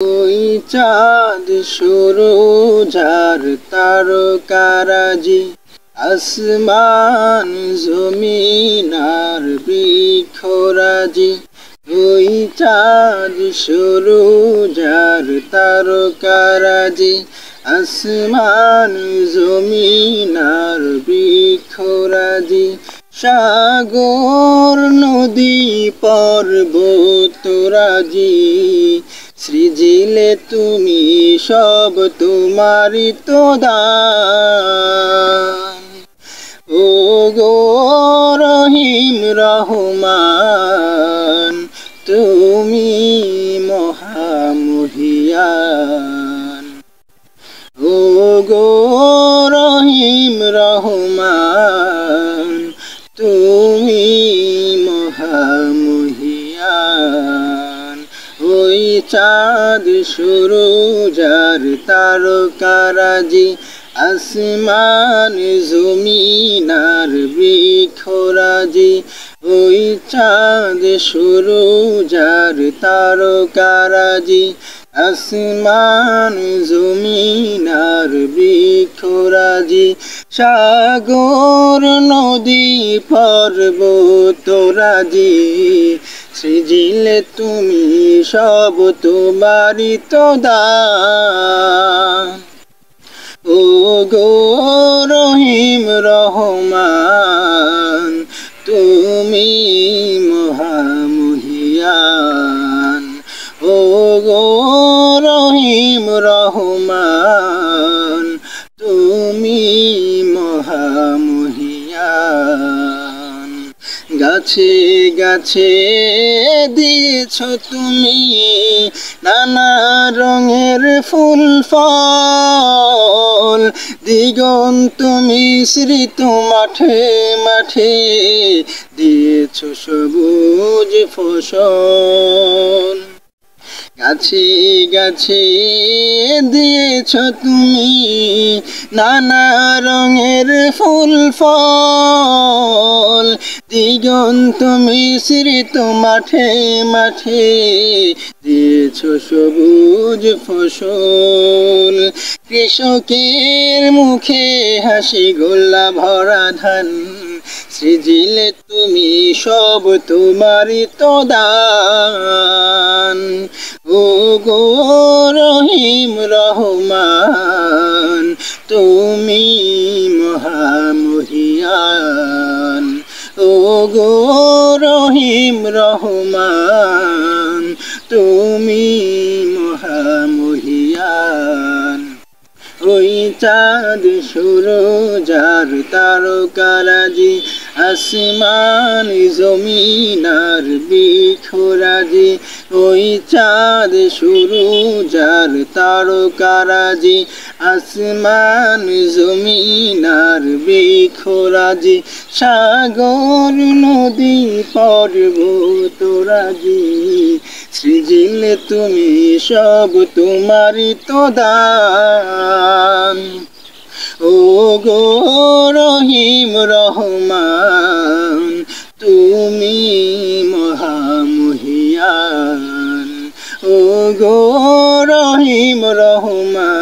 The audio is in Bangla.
ওই চাঁদ সূরজ আর তারকারাজি, আসমান জমিন আর বৃক্ষরাজি। ওই চাঁদ সূরজ আর তারকারাজি, আসমান জমিন আর বৃক্ষরাজি। সাগর নদী পর্বতরাজি, সৃজিলে তুমি সব তোমারি তো দান। ও গো রহিম রহমান, তুমি মহামহিয়ান। ও গো রহিম রহমান, তুমি মহামহিয়ান। ওই চাঁদ সূরজ আর তারকারাজি, আসমান জমিন আর বৃক্ষরাজি। ওই চাঁদ সূরজ আর তারকারাজি, আসমান জমিন আর বৃক্ষরাজি। সাগর নদী পর্বতরাজি, সৃজিলে তুমি সব তোমারি তো দান। ও গো রহিম রহমান, তুমি মহামহিয়ান। ও গো রহিম রহমান, তুমি মহামহিয়ান। গাছে গাছে দিয়েছ তুমি নানা রঙের ফুল ফল, দিগন্ত মিশ্রিত মাঠে মাঠে দিয়েছ সবুজ ফসল। গাছে গাছে দিয়েছ তুমি নানা রঙের ফুল ফল, দিগন্ত মিশ্রিত মাঠে মাঠে দিয়েছ সবুজ ফসল। কৃষকের মুখে হাসি গোল্লা ভরা ধান, সৃজিলে তুমি সব তোমারি তো দান। ও গো রহিম রহমান, তুমি মহামহিয়ান। ও গো রহিম রহমান, তুমি মহামহিয়ান। ওই চাঁদ সূরজ আর তারকারাজি, আসমান জমিন আর বৃক্ষরাজি। ওই চাঁদ সূরজ আর তারকারাজি, আসমান জমিন আর বৃক্ষরাজি। সাগর নদী পর্বতরাজি, সৃজিলে তুমি সব তোমারি তো দান। ও গো রহিম রহমান, তুমি মহামহিয়ান। ও গো রহিম রহমান,